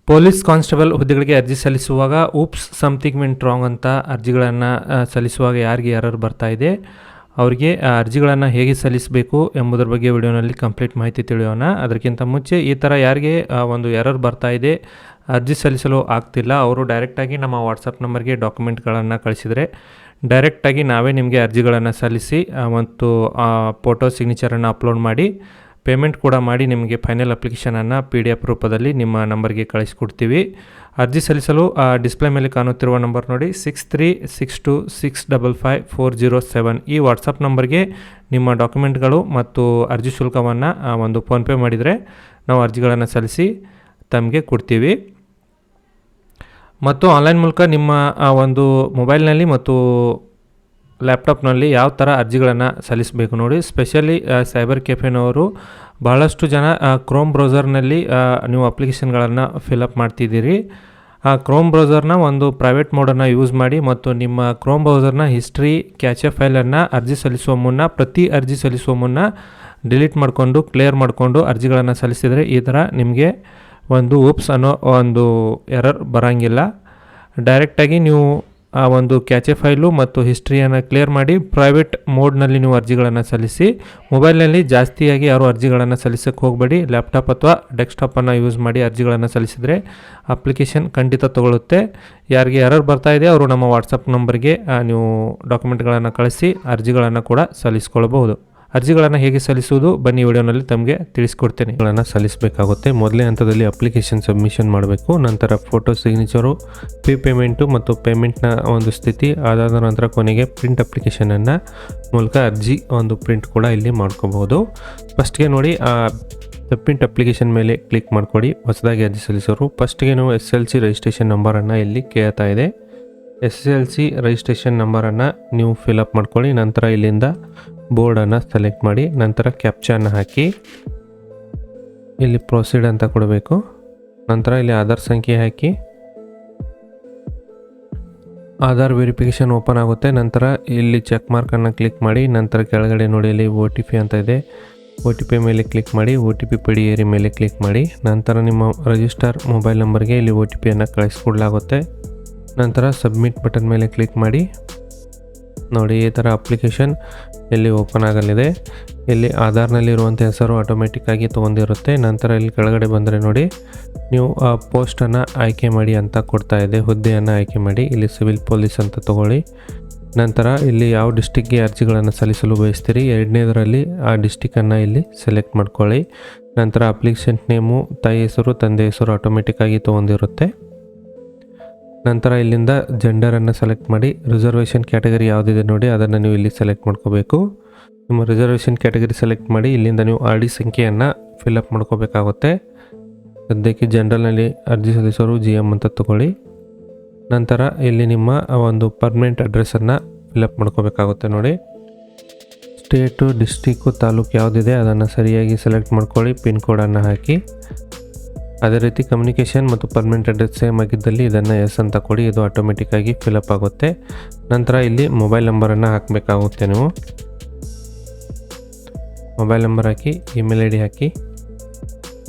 Police constable ಹುದ್ದೆಗಳಿಗೆ ಅರ್ಜಿ ಸಲ್ಲಿಸುವಾಗ ಊಪ್ಸ್ ಸಮಥಿಂಗ್ ವೆಂಟ್ ರಾಂಗ್ ಅಂತ ಅರ್ಜಿಗಳನ್ನು ಸಲ್ಲಿಸುವಾಗ ಯಾರಿಗೆ ಎರರ್ ಬರ್ತಾ ಇದೆ ಅವರಿಗೆ ಆ ಅರ್ಜಿಗಳನ್ನು ಹೇಗೆ ಸಲ್ಲಿಸಬೇಕು ಎಂಬುದರ ಬಗ್ಗೆ ವಿಡಿಯೋನಲ್ಲಿ ಕಂಪ್ಲೀಟ್ ಮಾಹಿತಿ ತಿಳಿಯೋಣ. ಅದಕ್ಕಿಂತ ಮುಂಚೆ ಈ ಥರ ಯಾರಿಗೆ ಒಂದು ಎರರ್ ಬರ್ತಾ ಇದೆ, ಅರ್ಜಿ ಸಲ್ಲಿಸಲು ಆಗ್ತಿಲ್ಲ, ಅವರು ಡೈರೆಕ್ಟಾಗಿ ನಮ್ಮ ವಾಟ್ಸಪ್ ನಂಬರ್ಗೆ ಡಾಕ್ಯುಮೆಂಟ್ಗಳನ್ನು ಕಳಿಸಿದರೆ ಡೈರೆಕ್ಟಾಗಿ ನಾವೇ ನಿಮಗೆ ಅರ್ಜಿಗಳನ್ನು ಸಲ್ಲಿಸಿ ಮತ್ತು ಫೋಟೋ ಸಿಗ್ನೇಚರನ್ನು ಅಪ್ಲೋಡ್ ಮಾಡಿ ಪೇಮೆಂಟ್ ಕೂಡ ಮಾಡಿ ನಿಮಗೆ ಫೈನಲ್ ಅಪ್ಲಿಕೇಶನನ್ನು PDF ರೂಪದಲ್ಲಿ ನಿಮ್ಮ ನಂಬರ್ಗೆ ಕಳಿಸ್ಕೊಡ್ತೀವಿ. ಅರ್ಜಿ ಸಲ್ಲಿಸಲು ಡಿಸ್ಪ್ಲೇ ಮೇಲೆ ಕಾಣುತ್ತಿರುವ ನಂಬರ್ ನೋಡಿ 6362655407 ಈ ವಾಟ್ಸಪ್ ನಂಬರ್ಗೆ ನಿಮ್ಮ ಡಾಕ್ಯುಮೆಂಟ್ಗಳು ಮತ್ತು ಅರ್ಜಿ ಶುಲ್ಕವನ್ನು ಒಂದು ಫೋನ್ಪೇ ಮಾಡಿದರೆ ನಾವು ಅರ್ಜಿಗಳನ್ನು ಸಲ್ಲಿಸಿ ತಮಗೆ ಕೊಡ್ತೀವಿ. ಮತ್ತು ಆನ್ಲೈನ್ ಮೂಲಕ ನಿಮ್ಮ ಒಂದು ಮೊಬೈಲ್ನಲ್ಲಿ ಮತ್ತು ಲ್ಯಾಪ್ಟಾಪ್ನಲ್ಲಿ ಯಾವ ಥರ ಅರ್ಜಿಗಳನ್ನು ಸಲ್ಲಿಸಬೇಕು ನೋಡಿ. ಸ್ಪೆಷಲಿ ಸೈಬರ್ ಕೆಫೆನವರು ಬಹಳಷ್ಟು ಜನ ಕ್ರೋಮ್ ಬ್ರೌಸರ್ನಲ್ಲಿ ನೀವು ಅಪ್ಲಿಕೇಶನ್ಗಳನ್ನು ಫಿಲಪ್ ಮಾಡ್ತಿದ್ದೀರಿ. ಆ ಕ್ರೋಮ್ ಬ್ರೌಸರ್ನ ಒಂದು ಪ್ರೈವೇಟ್ ಮೋಡನ್ನು ಯೂಸ್ ಮಾಡಿ ಮತ್ತು ನಿಮ್ಮ ಕ್ರೋಮ್ ಬ್ರೌಸರ್ನ ಹಿಸ್ಟ್ರಿ ಕ್ಯಾಚೆ ಫೈಲನ್ನು ಪ್ರತಿ ಅರ್ಜಿ ಸಲ್ಲಿಸುವ ಮುನ್ನ ಡಿಲೀಟ್ ಮಾಡಿಕೊಂಡು ಕ್ಲಿಯರ್ ಮಾಡಿಕೊಂಡು ಅರ್ಜಿಗಳನ್ನು ಸಲ್ಲಿಸಿದರೆ ಈ ಥರ ನಿಮಗೆ ಒಂದು ಊಪ್ಸ್ ಅನ್ನೋ ಒಂದು ಎರರ್ ಬರೋಂಗಿಲ್ಲ. ಡೈರೆಕ್ಟಾಗಿ ನೀವು ಆ ಒಂದು ಕ್ಯಾಚೆ ಫೈಲು ಮತ್ತು ಹಿಸ್ಟ್ರಿಯನ್ನು ಕ್ಲಿಯರ್ ಮಾಡಿ ಪ್ರೈವೇಟ್ ಮೋಡ್ನಲ್ಲಿ ನೀವು ಅರ್ಜಿಗಳನ್ನು ಸಲ್ಲಿಸಿ. ಮೊಬೈಲ್ನಲ್ಲಿ ಜಾಸ್ತಿಯಾಗಿ ಯಾರು ಅರ್ಜಿಗಳನ್ನು ಸಲ್ಲಿಸೋಕ್ಕೆ ಹೋಗಬೇಡಿ. ಲ್ಯಾಪ್ಟಾಪ್ ಅಥವಾ ಡೆಸ್ಕ್ಟಾಪನ್ನು ಯೂಸ್ ಮಾಡಿ ಅರ್ಜಿಗಳನ್ನು ಸಲ್ಲಿಸಿದರೆ ಅಪ್ಲಿಕೇಶನ್ ಖಂಡಿತ ತಗೊಳ್ಳುತ್ತೆ. ಯಾರಿಗೆ ಎರರ್ ಬರ್ತಾ ಇದೆ ಅವರು ನಮ್ಮ ವಾಟ್ಸಪ್ ನಂಬರ್ಗೆ ನೀವು ಡಾಕ್ಯುಮೆಂಟ್ಗಳನ್ನು ಕಳಿಸಿ ಅರ್ಜಿಗಳನ್ನು ಕೂಡ ಸಲ್ಲಿಸ್ಕೊಳ್ಬಹುದು. ಅರ್ಜಿಗಳನ್ನು ಹೇಗೆ ಸಲ್ಲಿಸುವುದು ಬನ್ನಿ ವಿಡಿಯೋನಲ್ಲಿ ತಮಗೆ ತಿಳಿಸ್ಕೊಡ್ತೇನೆ. ಸಲ್ಲಿಸಬೇಕಾಗುತ್ತೆ. ಮೊದಲೇ ಹಂತದಲ್ಲಿ ಅಪ್ಲಿಕೇಶನ್ ಸಬ್ಮಿಷನ್ ಮಾಡಬೇಕು. ನಂತರ ಫೋಟೋ ಸಿಗ್ನೇಚರು, ಪೇಮೆಂಟು ಮತ್ತು ಪೇಮೆಂಟ್ನ ಒಂದು ಸ್ಥಿತಿ, ಅದಾದ ನಂತರ ಕೊನೆಗೆ ಪ್ರಿಂಟ್ ಅಪ್ಲಿಕೇಶನನ್ನು ಮೂಲಕ ಅರ್ಜಿ ಒಂದು ಪ್ರಿಂಟ್ ಕೂಡ ಇಲ್ಲಿ ಮಾಡ್ಕೋಬಹುದು. ಫಸ್ಟ್ಗೆ ನೋಡಿ ಪ್ರಿಂಟ್ ಅಪ್ಲಿಕೇಶನ್ ಮೇಲೆ ಕ್ಲಿಕ್ ಮಾಡಿಕೊಡಿ. ಹೊಸದಾಗಿ ಅರ್ಜಿ ಸಲ್ಲಿಸೋರು ಫಸ್ಟ್ಗೆ ನೀವು SSLC ರಿಜಿಸ್ಟ್ರೇಷನ್ ನಂಬರನ್ನು ಇಲ್ಲಿ ಕೇಳ್ತಾ ಇದೆ. SSLC ರಿಜಿಸ್ಟ್ರೇಷನ್ ನಂಬರನ್ನು ನೀವು ಫಿಲಪ್ ಮಾಡ್ಕೊಳ್ಳಿ. ನಂತರ ಇಲ್ಲಿಂದ ಬೋರ್ಡನ್ನು ಸೆಲೆಕ್ಟ್ ಮಾಡಿ ನಂತರ ಕ್ಯಾಪ್ಚಾನ ಹಾಕಿ ಇಲ್ಲಿ ಪ್ರೊಸೀಡ್ ಅಂತ ಕೊಡಬೇಕು. ನಂತರ ಇಲ್ಲಿ ಆಧಾರ್ ಸಂಖ್ಯೆ ಹಾಕಿ ಆಧಾರ್ ವೆರಿಫಿಕೇಷನ್ ಓಪನ್ ಆಗುತ್ತೆ. ನಂತರ ಇಲ್ಲಿ ಚೆಕ್ ಮಾರ್ಕನ್ನು ಕ್ಲಿಕ್ ಮಾಡಿ ನಂತರ ಕೆಳಗಡೆ ನೋಡಿ ಇಲ್ಲಿ OTP ಅಂತ ಇದೆ. OTP ಮೇಲೆ ಕ್ಲಿಕ್ ಮಾಡಿ OTP ಪಡಿಯೇರಿ ಮೇಲೆ ಕ್ಲಿಕ್ ಮಾಡಿ ನಂತರ ನಿಮ್ಮ ರಿಜಿಸ್ಟರ್ ಮೊಬೈಲ್ ನಂಬರ್ಗೆ ಇಲ್ಲಿ OTPಯನ್ನು ಕಳಿಸ್ಕೊಡ್ಲಾಗುತ್ತೆ. ನಂತರ ಸಬ್ಮಿಟ್ ಬಟನ್ ಮೇಲೆ ಕ್ಲಿಕ್ ಮಾಡಿ ನೋಡಿ ಈ ಥರ ಅಪ್ಲಿಕೇಶನ್ ಇಲ್ಲಿ ಓಪನ್ ಆಗಲಿದೆ. ಇಲ್ಲಿ ಆಧಾರ್ನಲ್ಲಿರುವಂಥ ಹೆಸರು ಆಟೋಮೆಟಿಕ್ಕಾಗಿ ತೊಗೊಂಡಿರುತ್ತೆ. ನಂತರ ಇಲ್ಲಿ ಕೆಳಗಡೆ ಬಂದರೆ ನೋಡಿ ನೀವು ಪೋಸ್ಟನ್ನು ಆಯ್ಕೆ ಮಾಡಿ ಅಂತ ಕೊಡ್ತಾ ಇದೆ. ಹುದ್ದೆಯನ್ನು ಆಯ್ಕೆ ಮಾಡಿ ಇಲ್ಲಿ ಸಿವಿಲ್ ಪೊಲೀಸ್ ಅಂತ ತೊಗೊಳ್ಳಿ. ನಂತರ ಇಲ್ಲಿ ಯಾವ ಡಿಸ್ಟಿಕ್ಗೆ ಅರ್ಜಿಗಳನ್ನು ಸಲ್ಲಿಸಲು ಬಯಸ್ತೀರಿ ಎರಡನೇದರಲ್ಲಿ ಆ ಡಿಸ್ಟಿಕ್ಕನ್ನು ಇಲ್ಲಿ ಸೆಲೆಕ್ಟ್ ಮಾಡ್ಕೊಳ್ಳಿ. ನಂತರ ಅಪ್ಲಿಕೇಶನ್ ನೇಮು ತಾಯಿ ಹೆಸರು ತಂದೆ ಹೆಸರು ಆಟೋಮೆಟಿಕ್ಕಾಗಿ ತೊಗೊಂಡಿರುತ್ತೆ. ನಂತರ ಇಲ್ಲಿಂದ ಜೆಂಡರನ್ನು ಸೆಲೆಕ್ಟ್ ಮಾಡಿ ರಿಸರ್ವೇಷನ್ ಕ್ಯಾಟಗರಿ ಯಾವುದಿದೆ ನೋಡಿ ಅದನ್ನು ನೀವು ಇಲ್ಲಿ ಸೆಲೆಕ್ಟ್ ಮಾಡ್ಕೋಬೇಕು. ನಿಮ್ಮ ರಿಸರ್ವೇಷನ್ ಕ್ಯಾಟಗರಿ ಸೆಲೆಕ್ಟ್ ಮಾಡಿ ಇಲ್ಲಿಂದ ನೀವು RD ಸಂಖ್ಯೆಯನ್ನು ಫಿಲಪ್ ಮಾಡ್ಕೋಬೇಕಾಗುತ್ತೆ. ಸದ್ಯಕ್ಕೆ ಜನರಲ್ನಲ್ಲಿ ಅರ್ಜಿ ಸಲ್ಲಿಸೋರು GM ಅಂತ ತಗೊಳ್ಳಿ. ನಂತರ ಇಲ್ಲಿ ನಿಮ್ಮ ಒಂದು ಪರ್ಮನೆಂಟ್ ಅಡ್ರೆಸ್ಸನ್ನು ಫಿಲಪ್ ಮಾಡ್ಕೋಬೇಕಾಗುತ್ತೆ ನೋಡಿ. ಸ್ಟೇಟು ಡಿಸ್ಟಿಕ್ಕು ತಾಲೂಕು ಯಾವುದಿದೆ ಅದನ್ನು ಸರಿಯಾಗಿ ಸೆಲೆಕ್ಟ್ ಮಾಡ್ಕೊಳ್ಳಿ. ಪಿನ್ ಕೋಡನ್ನು ಹಾಕಿ ಅದೇ ರೀತಿ ಕಮ್ಯುನಿಕೇಷನ್ ಮತ್ತು ಪರ್ಮನೆಂಟ್ ಅಡ್ರೆಸ್ ಸೇಮ್ ಆಗಿದ್ದಲ್ಲಿ ಇದನ್ನು ಎಸ್ ಅಂತ ಕೊಡಿ. ಇದು ಆಟೋಮೆಟಿಕ್ಕಾಗಿ ಫಿಲಪ್ ಆಗುತ್ತೆ. ನಂತರ ಇಲ್ಲಿ ಮೊಬೈಲ್ ನಂಬರನ್ನು ಹಾಕಬೇಕಾಗುತ್ತೆ. ನೀವು ಮೊಬೈಲ್ ನಂಬರ್ ಹಾಕಿ ಇಮೇಲ್ ID ಹಾಕಿ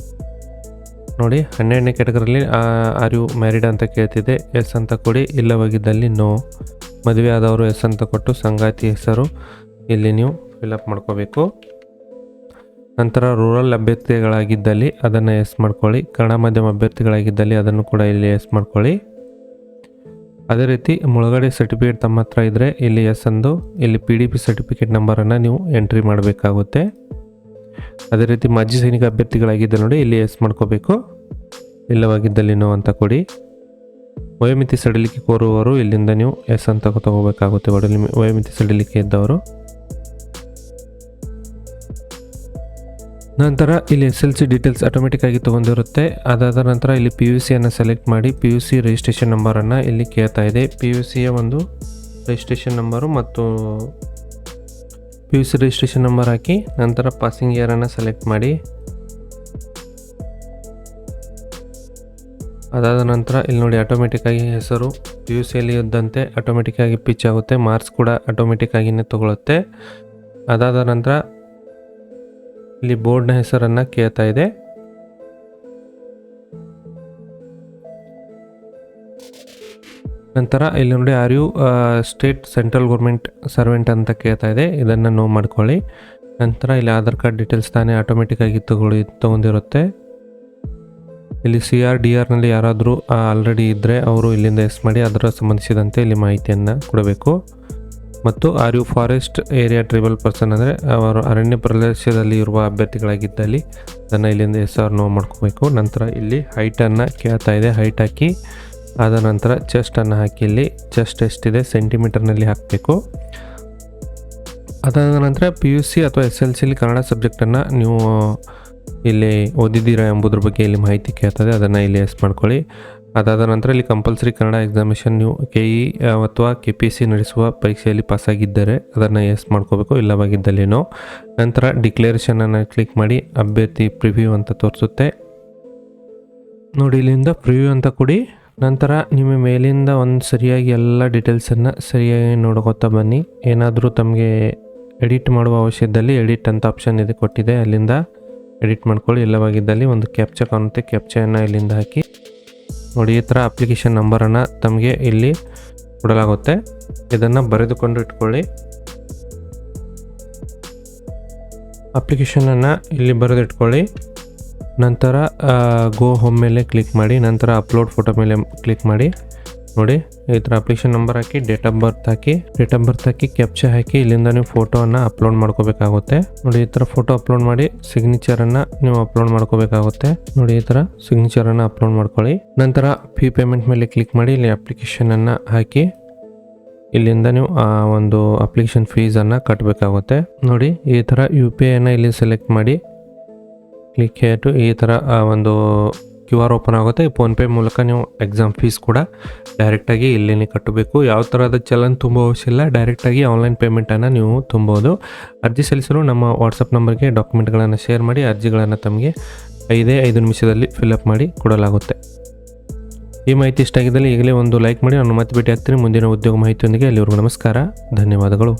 ನೋಡಿ 12ನೇ ಕ್ಯಾಟಗರಿಯಲ್ಲಿ ಆರ್ ಯು ಮ್ಯಾರಿಡ್ ಅಂತ ಕೇಳ್ತಿದೆ. ಎಸ್ ಅಂತ ಕೊಡಿ. ಇಲ್ಲವಾಗಿದ್ದಲ್ಲಿ ನೋ. ಮದುವೆ ಆದವರು ಎಸ್ ಅಂತ ಕೊಟ್ಟು ಸಂಗಾತಿ ಹೆಸರು ಇಲ್ಲಿ ನೀವು ಫಿಲಪ್ ಮಾಡ್ಕೋಬೇಕು. ನಂತರ ರೂರಲ್ ಅಭ್ಯರ್ಥಿಗಳಾಗಿದ್ದಲ್ಲಿ ಅದನ್ನು ಎಸ್ ಮಾಡ್ಕೊಳ್ಳಿ. ಕನ್ನಡ ಮಾಧ್ಯಮ ಅಭ್ಯರ್ಥಿಗಳಾಗಿದ್ದಲ್ಲಿ ಅದನ್ನು ಕೂಡ ಇಲ್ಲಿ ಎಸ್ ಮಾಡ್ಕೊಳ್ಳಿ. ಅದೇ ರೀತಿ ಮುಳುಗಡೆ ಸರ್ಟಿಫಿಕೇಟ್ ತಮ್ಮ ಹತ್ರ ಇದ್ದರೆ ಇಲ್ಲಿ ಎಸ್ ಅಂದು ಇಲ್ಲಿ PDP ಸರ್ಟಿಫಿಕೇಟ್ ನಂಬರನ್ನು ನೀವು ಎಂಟ್ರಿ ಮಾಡಬೇಕಾಗುತ್ತೆ. ಅದೇ ರೀತಿ ಮಾಜಿ ಸೈನಿಕ ಅಭ್ಯರ್ಥಿಗಳಾಗಿದ್ದಲ್ಲಿ ನೋಡಿ ಇಲ್ಲಿ ಎಸ್ ಮಾಡ್ಕೋಬೇಕು. ಇಲ್ಲವಾಗಿದ್ದಲ್ಲಿ ನೋ ಅಂತ ಕೊಡಿ. ವಯೋಮಿತಿ ಸಡಿಲಿಕೆ ಕೋರುವವರು ಇಲ್ಲಿಂದ ನೀವು ಎಸ್ ಅಂತ ತಗೋಬೇಕಾಗುತ್ತೆ. ವಯೋಮಿತಿ ಸಡಿಲಿಕೆ ಇದ್ದವರು. ನಂತರ ಇಲ್ಲಿ SSLC ಡೀಟೇಲ್ಸ್ ಆಟೋಮೆಟಿಕ್ಕಾಗಿ ತೊಗೊಂಡಿರುತ್ತೆ. ಅದಾದ ನಂತರ ಇಲ್ಲಿ PUCಯನ್ನು ಸೆಲೆಕ್ಟ್ ಮಾಡಿ PUC ರಿಜಿಸ್ಟ್ರೇಷನ್ ನಂಬರನ್ನು ಇಲ್ಲಿ ಕೇಳ್ತಾ ಇದೆ. PUCಯ ಒಂದು ರಿಜಿಸ್ಟ್ರೇಷನ್ ನಂಬರು ಮತ್ತು PUC ರಿಜಿಸ್ಟ್ರೇಷನ್ ನಂಬರ್ ಹಾಕಿ ನಂತರ ಪಾಸಿಂಗ್ ಇಯರನ್ನು ಸೆಲೆಕ್ಟ್ ಮಾಡಿ. ಅದಾದ ನಂತರ ಇಲ್ಲಿ ನೋಡಿ ಆಟೋಮೆಟಿಕ್ಕಾಗಿ ಹೆಸರು PUCಯಲ್ಲಿ ಇದ್ದಂತೆ ಆಟೋಮೆಟಿಕ್ಕಾಗಿ ಪಿಚ್ ಆಗುತ್ತೆ. ಮಾರ್ಕ್ಸ್ ಕೂಡ ಆಟೋಮೆಟಿಕ್ಕಾಗಿಯೇ ತಗೊಳುತ್ತೆ. ಅದಾದ ನಂತರ ಇಲ್ಲಿ ಬೋರ್ಡ್ನ ಹೆಸರನ್ನು ಕೇಳ್ತಾ ಇದೆ. ನಂತರ ಇಲ್ಲಿ ನೋಡಿ are you state central government servant ಅಂತ ಕೇಳ್ತಾ ಇದೆ, ಇದನ್ನು ನೋ ಮಾಡ್ಕೊಳ್ಳಿ. ನಂತರ ಇಲ್ಲಿ ಆಧಾರ್ ಕಾರ್ಡ್ ಡೀಟೇಲ್ಸ್ ತಾನೇ ಆಟೋಮೆಟಿಕ್ಕಾಗಿ ತೊಗೊಂಡಿರುತ್ತೆ. ಇಲ್ಲಿ CR ನಲ್ಲಿ ಯಾರಾದರೂ ಆಲ್ರೆಡಿ ಇದ್ದರೆ ಅವರು ಇಲ್ಲಿಂದ ಎಸ್ ಮಾಡಿ ಅದರ ಸಂಬಂಧಿಸಿದಂತೆ ಇಲ್ಲಿ ಮಾಹಿತಿಯನ್ನು ಕೊಡಬೇಕು. ಮತ್ತು are you forest area tribal person ಅಂದರೆ ಅವರು ಅರಣ್ಯ ಪ್ರದೇಶದಲ್ಲಿ ಇರುವ ಅಭ್ಯರ್ಥಿಗಳಾಗಿದ್ದಲ್ಲಿ ಅದನ್ನು ಇಲ್ಲಿಂದ SR ನೋ ಮಾಡ್ಕೋಬೇಕು. ನಂತರ ಇಲ್ಲಿ ಹೈಟನ್ನು ಕೇಳ್ತಾ ಇದೆ, ಹೈಟ್ ಹಾಕಿ ಆದ ನಂತರ ಚೆಸ್ಟನ್ನು ಹಾಕಿ ಇಲ್ಲಿ ಚೆಸ್ಟ್ ಎಷ್ಟಿದೆ ಸೆಂಟಿಮೀಟರ್ನಲ್ಲಿ ಹಾಕಬೇಕು. ಅದಾದ ನಂತರ PUC ಅಥವಾ SLCಲಿ ಕನ್ನಡ ಸಬ್ಜೆಕ್ಟನ್ನು ನೀವು ಇಲ್ಲಿ ಓದಿದ್ದೀರಾ ಎಂಬುದ್ರ ಬಗ್ಗೆ ಇಲ್ಲಿ ಮಾಹಿತಿ ಕೇಳ್ತದೆ, ಅದನ್ನು ಇಲ್ಲಿ ಎಸ್ ಮಾಡ್ಕೊಳ್ಳಿ. ಅದಾದ ನಂತರ ಇಲ್ಲಿ ಕಂಪಲ್ಸರಿ ಕನ್ನಡ ಎಕ್ಸಾಮಿನೇಷನ್ ನೀವು KE ಅಥವಾ KPSC ನಡೆಸುವ ಪರೀಕ್ಷೆಯಲ್ಲಿ ಪಾಸಾಗಿದ್ದರೆ ಅದನ್ನು ಎಸ್ ಮಾಡ್ಕೋಬೇಕು, ಇಲ್ಲವಾಗಿದ್ದಲ್ಲಿ ನೋ. ನಂತರ ಡಿಕ್ಲೇರೇಷನನ್ನು ಕ್ಲಿಕ್ ಮಾಡಿ ಅಭ್ಯರ್ಥಿ ಪ್ರಿವ್ಯೂ ಅಂತ ತೋರಿಸುತ್ತೆ ನೋಡಿ, ಇಲ್ಲಿಂದ ಪ್ರಿವ್ಯೂ ಅಂತ ಕೊಡಿ. ನಂತರ ನಿಮ್ಮ ಮೇಲಿಂದ ಒಂದು ಸರಿಯಾಗಿ ಎಲ್ಲ ಡೀಟೇಲ್ಸನ್ನು ಸರಿಯಾಗಿ ನೋಡ್ಕೋತಾ ಬನ್ನಿ. ಏನಾದರೂ ತಮಗೆ ಎಡಿಟ್ ಮಾಡುವ ಅವಶ್ಯದಲ್ಲಿ ಎಡಿಟ್ ಅಂತ ಆಪ್ಷನ್ ಇದೆ ಕೊಟ್ಟಿದೆ, ಅಲ್ಲಿಂದ ಎಡಿಟ್ ಮಾಡ್ಕೊಳ್ಳಿ. ಇಲ್ಲವಾಗಿದ್ದಲ್ಲಿ ಒಂದು ಕ್ಯಾಪ್ಚಾ ಕಾಣುತ್ತೆ, ಕ್ಯಾಪ್ಚಾಯನ್ನು ಇಲ್ಲಿಂದ ಹಾಕಿ ನೋಡಿ. ಈ ಥರ ಅಪ್ಲಿಕೇಶನ್ ನಂಬರನ್ನು ತಮಗೆ ಇಲ್ಲಿ ಕೊಡಲಾಗುತ್ತೆ, ಇದನ್ನು ಬರೆದುಕೊಂಡು ಇಟ್ಕೊಳ್ಳಿ. ಅಪ್ಲಿಕೇಶನನ್ನು ಇಲ್ಲಿ ಬರೆದಿಟ್ಕೊಳ್ಳಿ. ನಂತರ ಗೋ ಹೋಮ್ ಮೇಲೆ ಕ್ಲಿಕ್ ಮಾಡಿ, ನಂತರ ಅಪ್ಲೋಡ್ ಫೋಟೋ ಮೇಲೆ ಕ್ಲಿಕ್ ಮಾಡಿ. ನೋಡಿ ಈ ಥರ ಅಪ್ಲಿಕೇಶನ್ ನಂಬರ್ ಹಾಕಿ ಡೇಟ್ ಆಫ್ ಬರ್ತ್ ಹಾಕಿ ಕ್ಯಾಪ್ಚಾ ಹಾಕಿ ಇಲ್ಲಿಂದ ನೀವು ಫೋಟೋವನ್ನು ಅಪ್ಲೋಡ್ ಮಾಡ್ಕೋಬೇಕಾಗುತ್ತೆ. ನೋಡಿ ಈ ಥರ ಫೋಟೋ ಅಪ್ಲೋಡ್ ಮಾಡಿ ಸಿಗ್ನೇಚರನ್ನು ನೀವು ಅಪ್ಲೋಡ್ ಮಾಡ್ಕೋಬೇಕಾಗುತ್ತೆ. ನೋಡಿ ಈ ಥರ ಸಿಗ್ನೇಚರನ್ನು ಅಪ್ಲೋಡ್ ಮಾಡ್ಕೊಳ್ಳಿ. ನಂತರ ಫೀ ಪೇಮೆಂಟ್ ಮೇಲೆ ಕ್ಲಿಕ್ ಮಾಡಿ ಇಲ್ಲಿ ಅಪ್ಲಿಕೇಶನನ್ನು ಹಾಕಿ ಇಲ್ಲಿಂದ ನೀವು ಒಂದು ಅಪ್ಲಿಕೇಶನ್ ಫೀಸನ್ನು ಕಟ್ಟಬೇಕಾಗುತ್ತೆ. ನೋಡಿ ಈ ಥರ UPIನ ಇಲ್ಲಿ ಸೆಲೆಕ್ಟ್ ಮಾಡಿ ಕ್ಲಿಕ್ ಹೇಟು ಈ ಥರ ಒಂದು QR ಓಪನ್ ಆಗುತ್ತೆ. ಫೋನ್ಪೇ ಮೂಲಕ ನೀವು ಎಕ್ಸಾಮ್ ಫೀಸ್ ಕೂಡ ಡೈರೆಕ್ಟಾಗಿ ಇಲ್ಲಿನೇ ಕಟ್ಟಬೇಕು. ಯಾವ ಥರದ ಚಲನ್ ತುಂಬ ಅವಶ್ಯ ಇಲ್ಲ, ಡೈರೆಕ್ಟಾಗಿ ಆನ್ಲೈನ್ ಪೇಮೆಂಟನ್ನು ನೀವು ತುಂಬೋದು. ಅರ್ಜಿ ಸಲ್ಲಿಸಲು ನಮ್ಮ ವಾಟ್ಸಪ್ ನಂಬರ್ಗೆ ಡಾಕ್ಯುಮೆಂಟ್ಗಳನ್ನು ಶೇರ್ ಮಾಡಿ ಅರ್ಜಿಗಳನ್ನು ತಮಗೆ 5 ನಿಮಿಷದಲ್ಲಿ ಫಿಲ್ಅಪ್ ಮಾಡಿ ಕೊಡಲಾಗುತ್ತೆ. ಈ ಮಾಹಿತಿ ಇಷ್ಟ ಆಗಿದ್ದಲ್ಲಿ ಈಗಲೇ ಒಂದು ಲೈಕ್ ಮಾಡಿ. ನಾನು ಮತ್ತೆ ಭೇಟಿ ಆಗ್ತೀನಿ ಮುಂದಿನ ಉದ್ಯೋಗ ಮಾಹಿತಿಯೊಂದಿಗೆ. ಅಲ್ಲಿವರೆಗೂ ನಮಸ್ಕಾರ, ಧನ್ಯವಾದಗಳು.